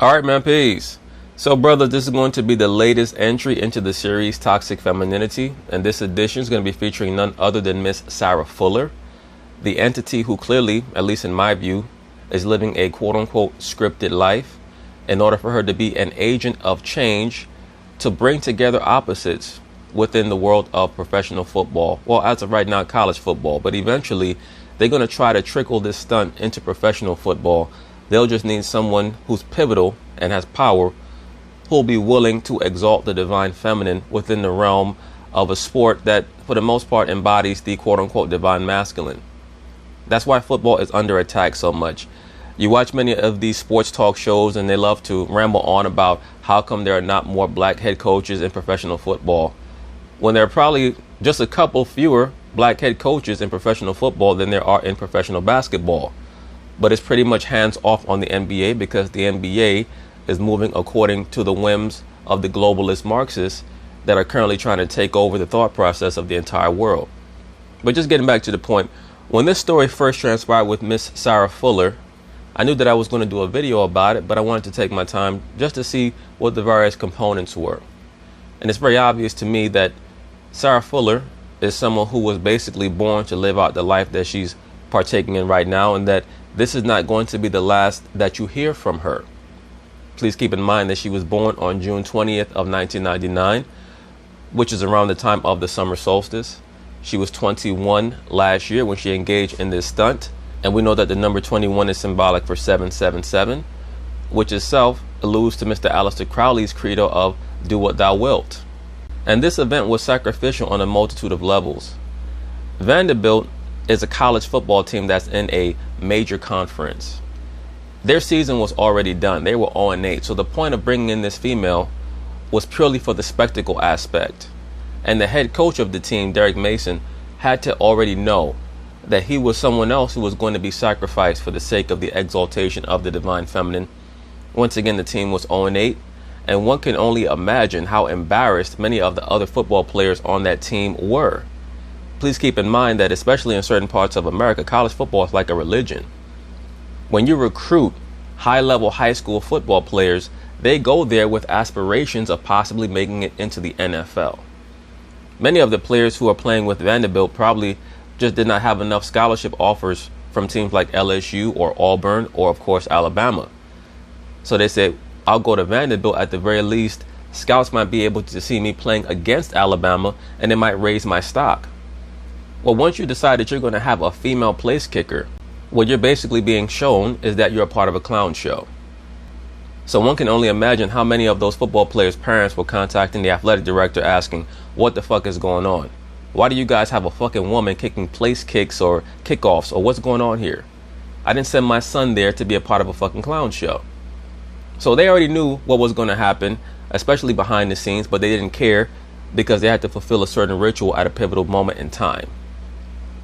Alright, man, peace. So, brother, this is going to be the latest entry into the series Toxic Femininity, and this edition is going to be featuring none other than Miss Sarah Fuller, the entity who clearly, at least in my view, is living a quote-unquote scripted life in order for her to be an agent of change to bring together opposites within the world of professional football. Well, as of right now, college football, but eventually they're going to try to trickle this stunt into professional football. They'll just need someone who's pivotal and has power, who'll be willing to exalt the divine feminine within the realm of a sport that, for the most part, embodies the quote-unquote divine masculine. That's why football is under attack so much. You watch many of these sports talk shows and they love to ramble on about how come there are not more black head coaches in professional football, when there are probably just a couple fewer black head coaches in professional football than there are in professional basketball. But it's pretty much hands off on the NBA because the NBA is moving according to the whims of the globalist Marxists that are currently trying to take over the thought process of the entire world. But just getting back to the point, when this story first transpired with Miss Sarah Fuller, I knew that I was going to do a video about it, but I wanted to take my time just to see what the various components were. And it's very obvious to me that Sarah Fuller is someone who was basically born to live out the life that she's partaking in right now, and that this is not going to be the last that you hear from her. Please keep in mind that she was born on June 20th of 1999, which is around the time of the summer solstice. She was 21 last year when she engaged in this stunt, and we know that the number 21 is symbolic for 777, which itself alludes to Mr. Aleister Crowley's credo of do what thou wilt. And this event was sacrificial on a multitude of levels. Vanderbilt is a college football team that's in a major conference. Their season was already done. They were 0-8. So the point of bringing in this female was purely for the spectacle aspect. And the head coach of the team, Derek Mason, had to already know that he was someone else who was going to be sacrificed for the sake of the exaltation of the divine feminine. Once again, the team was 0-8. And one can only imagine how embarrassed many of the other football players on that team were. Please keep in mind that especially in certain parts of America, college football is like a religion. When you recruit high-level high school football players, they go there with aspirations of possibly making it into the NFL. Many of the players who are playing with Vanderbilt probably just did not have enough scholarship offers from teams like LSU or Auburn or, of course, Alabama. So they said, I'll go to Vanderbilt. At the very least, scouts might be able to see me playing against Alabama and it might raise my stock. Well, once you decide that you're going to have a female place kicker, what you're basically being shown is that you're a part of a clown show. So one can only imagine how many of those football players' parents were contacting the athletic director asking, what the fuck is going on? Why do you guys have a fucking woman kicking place kicks or kickoffs, or what's going on here? I didn't send my son there to be a part of a fucking clown show. So they already knew what was going to happen, especially behind the scenes, but they didn't care because they had to fulfill a certain ritual at a pivotal moment in time.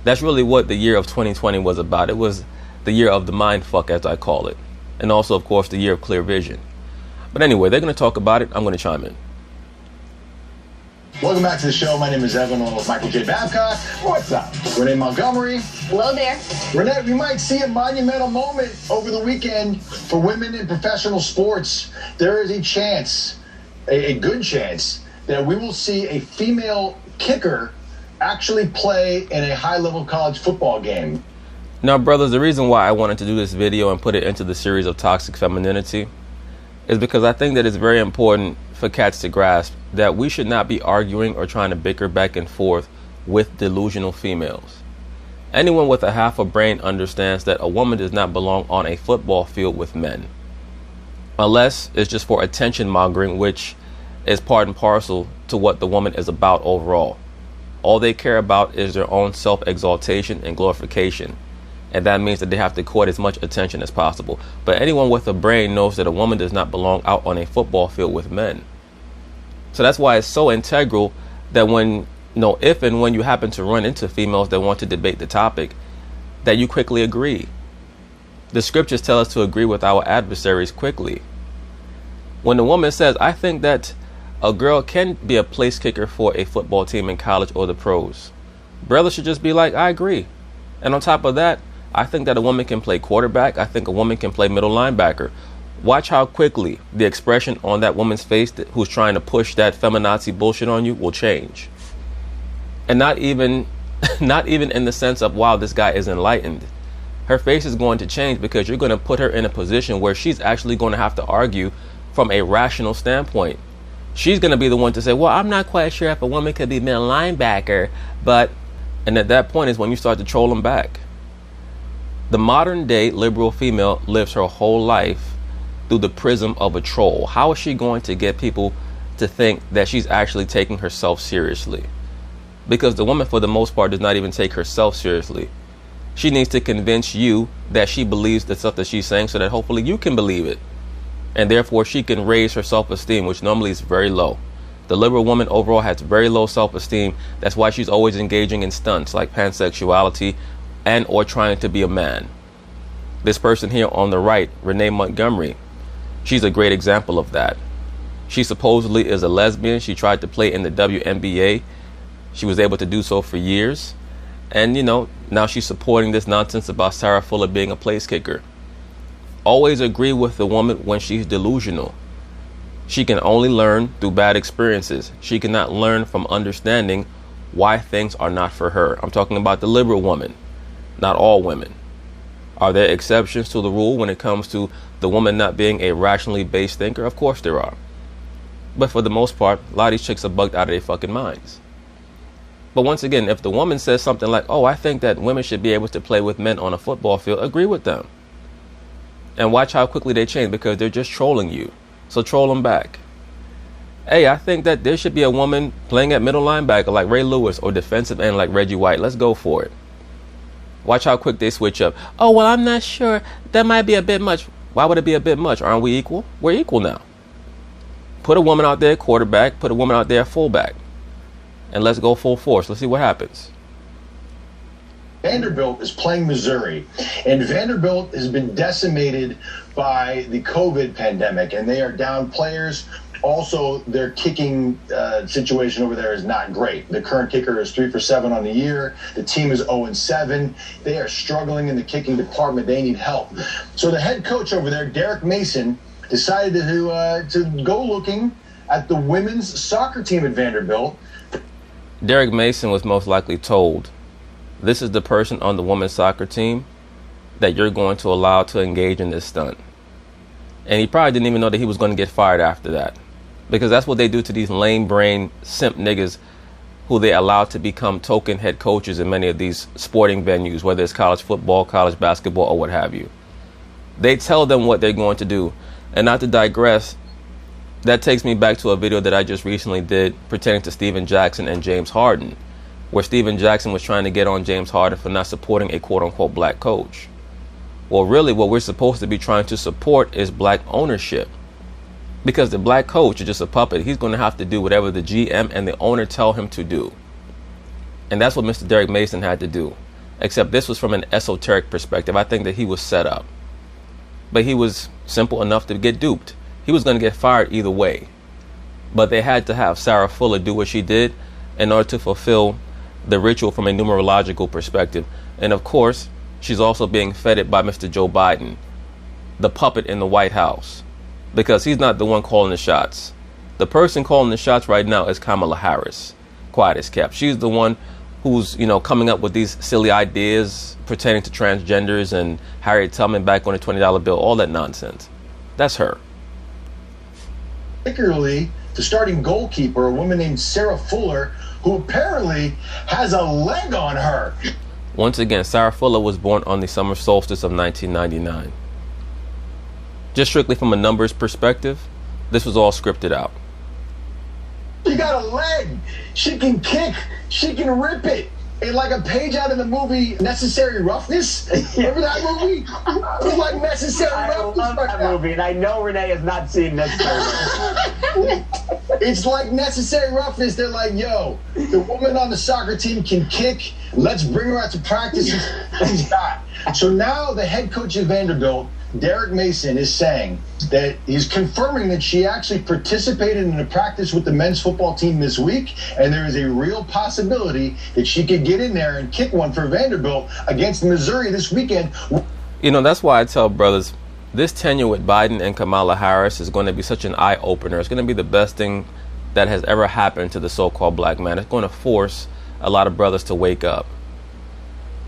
That's really what the year of 2020 was about. It was the year of the mind fuck, as I call it. And also, of course, the year of clear vision. But anyway, they're going to talk about it. I'm going to chime in. Welcome back to the show. My name is Evan, along with Michael J. Babcock. What's up? Renee Montgomery. Hello there. Renee, we might see a monumental moment over the weekend for women in professional sports. There is a chance, a good chance, that we will see a female kicker actually play in a high-level college football game. Now, brothers, the reason why I wanted to do this video and put it into the series of Toxic Femininity is because I think that it's very important for cats to grasp that we should not be arguing or trying to bicker back and forth with delusional females. Anyone with a half a brain understands that a woman does not belong on a football field with men, unless it's just for attention mongering, which is part and parcel to what the woman is about overall. All they care about is their own self-exaltation and glorification. And that means that they have to court as much attention as possible. But anyone with a brain knows that a woman does not belong out on a football field with men. So that's why it's so integral that when, if and when you happen to run into females that want to debate the topic, that you quickly agree. The scriptures tell us to agree with our adversaries quickly. When the woman says, I think that a girl can be a place kicker for a football team in college or the pros, brothers should just be like, I agree. And on top of that, I think that a woman can play quarterback. I think a woman can play middle linebacker. Watch how quickly the expression on that woman's face who's trying to push that feminazi bullshit on you will change. And not even in the sense of, wow, this guy is enlightened. Her face is going to change because you're going to put her in a position where she's actually going to have to argue from a rational standpoint. She's going to be the one to say, well, I'm not quite sure if a woman could be middle linebacker, but... And at that point is when you start to troll them back. The modern day liberal female lives her whole life through the prism of a troll. How is she going to get people to think that she's actually taking herself seriously? Because the woman, for the most part, does not even take herself seriously. She needs to convince you that she believes the stuff that she's saying so that hopefully you can believe it. And therefore she can raise her self-esteem, which normally is very low. The liberal woman overall has very low self-esteem. That's why she's always engaging in stunts like pansexuality and or trying to be a man. This person here on the right, Renee Montgomery, she's a great example of that. She supposedly is a lesbian. She tried to play in the WNBA. She was able to do so for years. And, you know, now she's supporting this nonsense about Sarah Fuller being a place kicker. Always agree with the woman when she's delusional. She can only learn through bad experiences. She cannot learn from understanding why things are not for her. I'm talking about the liberal woman, not all women. Are there exceptions to the rule when it comes to the woman not being a rationally based thinker? Of course there are. But for the most part, a lot of these chicks are bugged out of their fucking minds. But once again, if the woman says something like, oh, I think that women should be able to play with men on a football field, agree with them. And watch how quickly they change because they're just trolling you. So troll them back. Hey, I think that there should be a woman playing at middle linebacker like Ray Lewis or defensive end like Reggie White. Let's go for it. Watch how quick they switch up. Oh, well, I'm not sure. That might be a bit much. Why would it be a bit much? Aren't we equal? We're equal now. Put a woman out there quarterback. Put a woman out there fullback. And let's go full force. Let's see what happens. Vanderbilt is playing Missouri, and Vanderbilt has been decimated by the COVID pandemic, and they are down players. Also, their kicking situation over there is not great. The current kicker is 3 for 7 on the year. The team is 0-7. They are struggling in the kicking department. They need help. So the head coach over there, Derek Mason, decided to go looking at the women's soccer team at Vanderbilt. Derek Mason was most likely told, this is the person on the women's soccer team that you're going to allow to engage in this stunt. And he probably didn't even know that he was going to get fired after that. Because that's what they do to these lame brain simp niggas who they allow to become token head coaches in many of these sporting venues, whether it's college football, college basketball, or what have you. They tell them what they're going to do. And not to digress, that takes me back to a video that I just recently did pertaining to Steven Jackson and James Harden, where Steven Jackson was trying to get on James Harden for not supporting a quote-unquote black coach. Well, really, what we're supposed to be trying to support is black ownership. Because the black coach is just a puppet. He's going to have to do whatever the GM and the owner tell him to do. And that's what Mr. Derek Mason had to do. Except this was from an esoteric perspective. I think that he was set up. But he was simple enough to get duped. He was going to get fired either way. But they had to have Sarah Fuller do what she did in order to fulfill the ritual from a numerological perspective. And of course, she's also being feted by Mr. Joe Biden, the puppet in the White House. Because he's not the one calling the shots. The person calling the shots right now is Kamala Harris. Quiet as kept. She's the one who's, coming up with these silly ideas pertaining to transgenders and Harriet Tubman back on a $20 bill, all that nonsense. That's her. Particularly the starting goalkeeper, a woman named Sarah Fuller, who apparently has a leg on her. Once again, Sarah Fuller was born on the summer solstice of 1999. Just strictly from a numbers perspective, this was all scripted out. She got a leg. She can kick. She can rip it. It's like a page out of the movie Necessary Roughness. Remember that movie? It's like Necessary Roughness. I love that movie, and I know Renee has not seen Necessary Roughness. It's like Necessary Roughness. They're like, yo, the woman on the soccer team can kick. Let's bring her out to practice. She's not. So now the head coach of Vanderbilt, Derek Mason, is saying that he's confirming that she actually participated in a practice with the men's football team this week, and there is a real possibility that she could get in there and kick one for Vanderbilt against Missouri this weekend. That's why I tell brothers, this tenure with Biden and Kamala Harris is going to be such an eye-opener. It's going to be the best thing that has ever happened to the so-called black man. It's going to force a lot of brothers to wake up.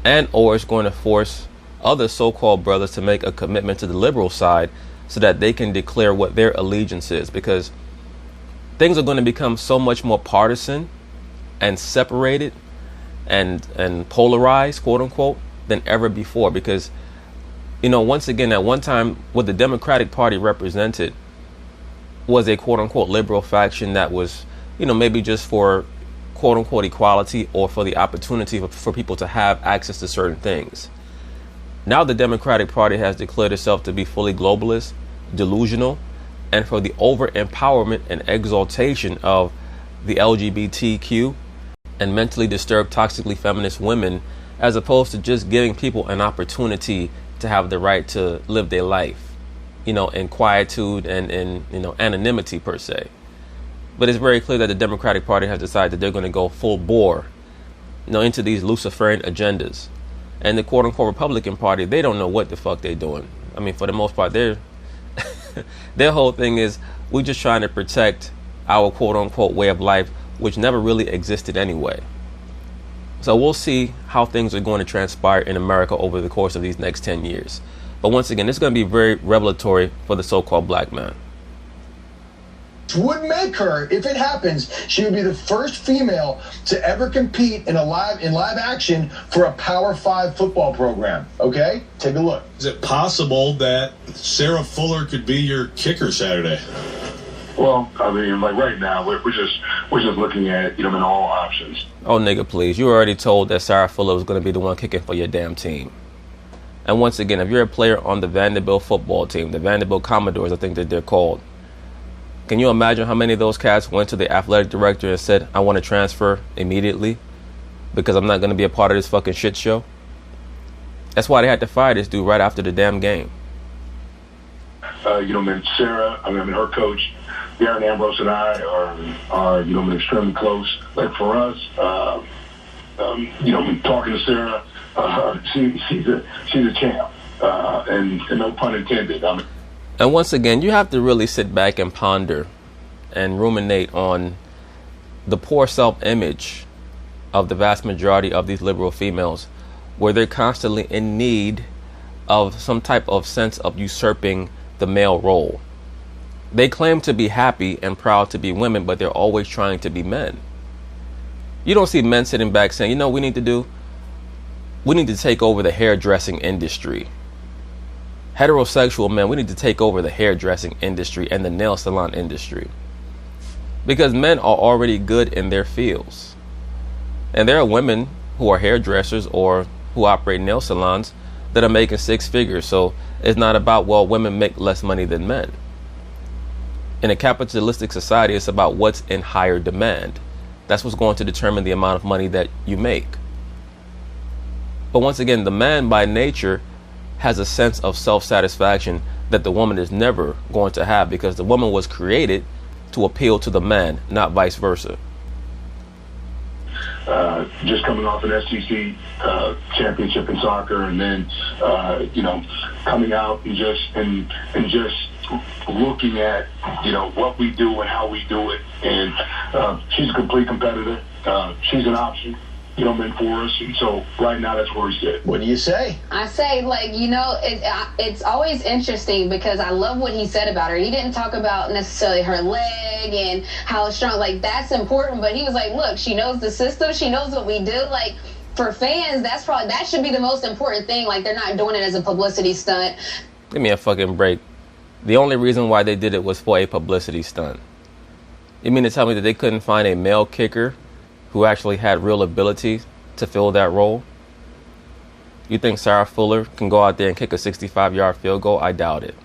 And or it's going to force other so-called brothers to make a commitment to the liberal side so that they can declare what their allegiance is. Because things are going to become so much more partisan and separated and polarized, quote unquote, than ever before. Because, you know, once again, at one time, what the Democratic Party represented was a quote unquote liberal faction that was, you know, maybe just for quote unquote equality or for the opportunity for people to have access to certain things. Now the Democratic Party has declared itself to be fully globalist, delusional, and for the over empowerment and exaltation of the LGBTQ and mentally disturbed, toxically feminist women, as opposed to just giving people an opportunity to have the right to live their life, you know, in quietude and in, you know, anonymity per se. But it's very clear that the Democratic Party has decided that they're going to go full bore, you know, into these Luciferian agendas. And the quote unquote Republican Party, they don't know what the fuck they're doing. I mean, for the most part, their whole thing is we're just trying to protect our quote unquote way of life, which never really existed anyway. So we'll see how things are going to transpire in America over the course of these next 10 years. But once again, it's going to be very revelatory for the so-called black man. Would make her, if it happens, she would be the first female to ever compete in live action for a Power 5 football program. Okay? Take a look. Is it possible that Sarah Fuller could be your kicker Saturday? Well, I mean, like right now, we're just looking at, you know, in all options. Oh, nigga, please. You already told that Sarah Fuller was going to be the one kicking for your damn team. And once again, if you're a player on the Vanderbilt football team, the Vanderbilt Commodores, I think that they're called, can you imagine how many of those cats went to the athletic director and said, I want to transfer immediately because I'm not going to be a part of this fucking shit show? That's why they had to fire this dude right after the damn game. You know, man, Sarah, I mean, her coach, Darren Ambrose, and I are you know, extremely close. Like for us, you know, talking to Sarah, she's a champ, and no pun intended. I mean. And once again, you have to really sit back and ponder and ruminate on the poor self-image of the vast majority of these liberal females, where they're constantly in need of some type of sense of usurping the male role. They claim to be happy and proud to be women, but they're always trying to be men. You don't see men sitting back saying, you know what we need to do? We need to take over the hairdressing industry. Heterosexual men, we need to take over the hairdressing industry and the nail salon industry. Because men are already good in their fields. And there are women who are hairdressers or who operate nail salons that are making six figures. So it's not about, well, women make less money than men. In a capitalistic society, it's about what's in higher demand. That's what's going to determine the amount of money that you make. But once again, the man by nature has a sense of self-satisfaction that the woman is never going to have, because the woman was created to appeal to the man, not vice versa. Just coming off an SEC championship in soccer, and then you know, coming out and just looking at, you know, what we do and how we do it, and she's a complete competitor. She's an option, you know, meant for us, and so right now that's where we sit. What do you say? I say, like, you know, it's always interesting because I love what he said about her. He didn't talk about necessarily her leg and how strong, like, that's important, but he was like, look, she knows the system, she knows what we do. Like, for fans, that should be the most important thing. Like, they're not doing it as a publicity stunt. Give me a fucking break. The only reason why they did it was for a publicity stunt. You mean to tell me that they couldn't find a male kicker who actually had real ability to fill that role? You think Sarah Fuller can go out there and kick a 65-yard field goal? I doubt it.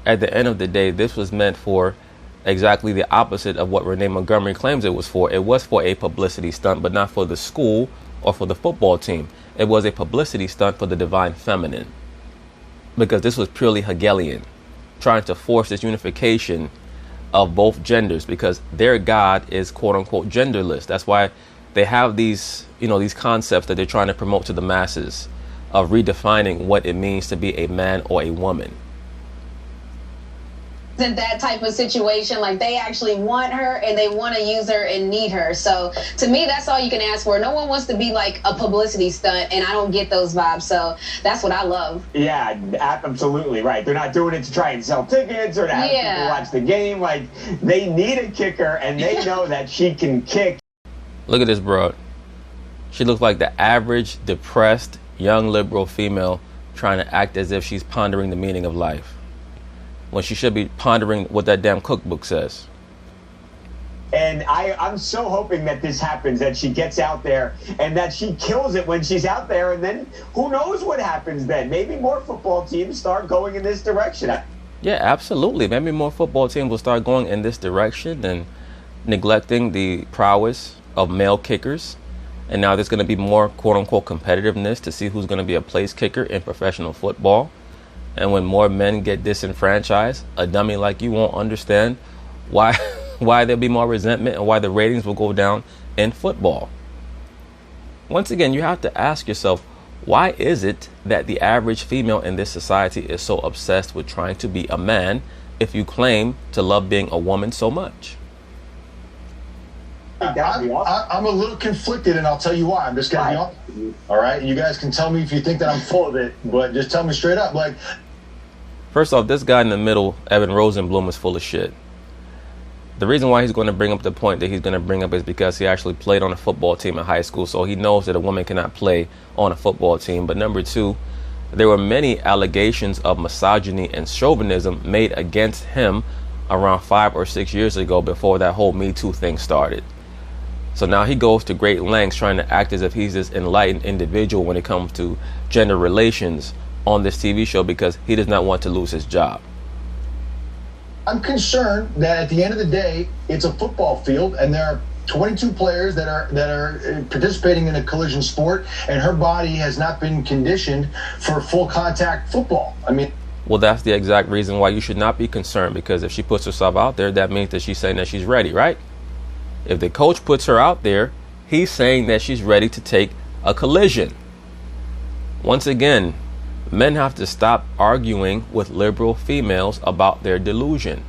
At the end of the day, this was meant for exactly the opposite of what Renee Montgomery claims it was for. It was for a publicity stunt, but not for the school or for the football team. It was a publicity stunt for the divine feminine, because this was purely Hegelian, trying to force this unification of both genders, because their God is quote unquote genderless. That's why they have these, you know, these concepts that they're trying to promote to the masses. of redefining what it means to be a man or a woman. In that type of situation, like they actually want her and they want to use her and need her. So to me, that's all you can ask for. No one wants to be like a publicity stunt, and I don't get those vibes. So that's what I love. Yeah, absolutely right. They're not doing it to try and sell tickets or to have people watch the game. Like, they need a kicker, and they know that she can kick. Look at this broad. She looks like the average depressed young liberal female trying to act as if she's pondering the meaning of life, when she should be pondering what that damn cookbook says. And I'm so hoping that this happens, that she gets out there and that she kills it when she's out there. And then who knows what happens then? Maybe more football teams start going in this direction. Yeah, absolutely. Maybe more football teams will start going in this direction and neglecting the prowess of male kickers. And now there's going to be more quote-unquote competitiveness to see who's going to be a place kicker in professional football. And when more men get disenfranchised, a dummy like you won't understand why there'll be more resentment and why the ratings will go down in football. Once again, you have to ask yourself, why is it that the average female in this society is so obsessed with trying to be a man if you claim to love being a woman so much? I'm a little conflicted, and I'll tell you why. I'm just going to be honest with you. All right? You guys can tell me if you think that I'm full of it, but just tell me straight up. Like, first off, this guy in the middle, Evan Rosenblum, is full of shit. The reason why he's going to bring up the point that he's going to bring up is because he actually played on a football team in high school, so he knows that a woman cannot play on a football team. But number two, there were many allegations of misogyny and chauvinism made against him around 5 or 6 years ago, before that whole Me Too thing started. So now he goes to great lengths trying to act as if he's this enlightened individual when it comes to gender relations on this TV show, because he does not want to lose his job. I'm concerned that at the end of the day, it's a football field, and there are 22 players that are participating in a collision sport, and her body has not been conditioned for full contact football. I mean, well, that's the exact reason why you should not be concerned, because if she puts herself out there, that means that she's saying that she's ready, right? If the coach puts her out there, he's saying that she's ready to take a collision. Once again, men have to stop arguing with liberal females about their delusion.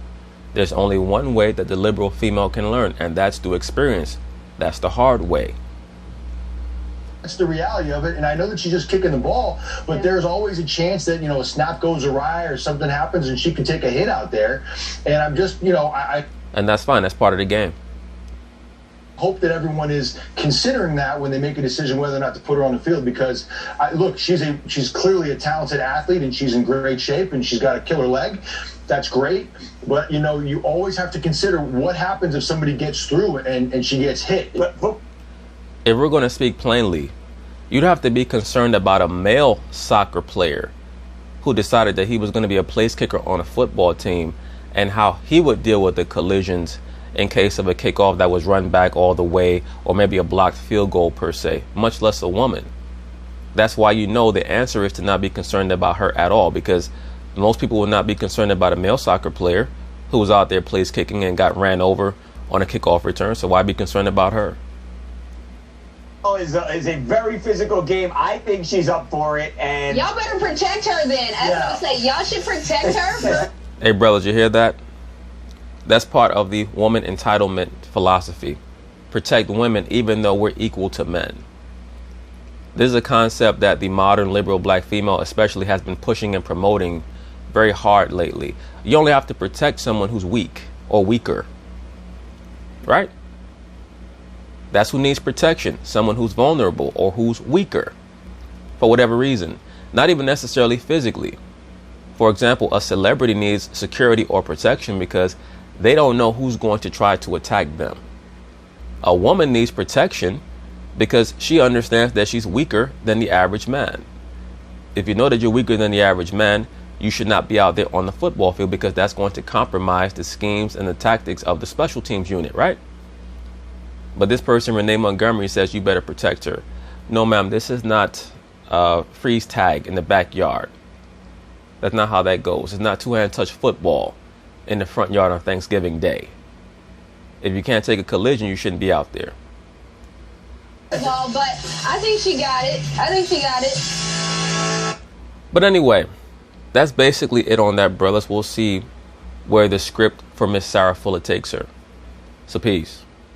There's only one way that the liberal female can learn, and that's through experience. That's the hard way. That's the reality of it, and I know that she's just kicking the ball, but there's always a chance that, a snap goes awry or something happens and she can take a hit out there. And I'm just, And that's fine. That's part of the game. Hope that everyone is considering that when they make a decision whether or not to put her on the field, because look, she's clearly a talented athlete, and she's in great shape, and she's got a killer leg. That's great, but you always have to consider what happens if somebody gets through and she gets hit. If we're going to speak plainly, you'd have to be concerned about a male soccer player who decided that he was going to be a place kicker on a football team, and how he would deal with the collisions in case of a kickoff that was run back all the way, or maybe a blocked field goal per se, much less a woman. That's why the answer is to not be concerned about her at all, because most people would not be concerned about a male soccer player who was out there place kicking and got ran over on a kickoff return. So why be concerned about her? Is a very physical game. I think she's up for it, and y'all better protect her then. That's what I say. Y'all should protect her. Hey, brothers, you hear that? That's part of the woman entitlement philosophy. Protect women even though we're equal to men. This is a concept that the modern liberal black female especially has been pushing and promoting very hard lately. You only have to protect someone who's weak or weaker, right? That's who needs protection. Someone who's vulnerable or who's weaker for whatever reason, not even necessarily physically. For example, a celebrity needs security or protection because they don't know who's going to try to attack them. A woman needs protection because she understands that she's weaker than the average man. If you know that you're weaker than the average man, you should not be out there on the football field, because that's going to compromise the schemes and the tactics of the special teams unit, right? But this person, Renee Montgomery, says you better protect her. No, ma'am, this is not freeze tag in the backyard. That's not how that goes. It's not two-hand touch football in the front yard on Thanksgiving Day. If you can't take a collision, you shouldn't be out there. No, but I think she got it. But anyway, that's basically it on that, brothers. We'll see where the script for Miss Sarah Fuller takes her. So peace.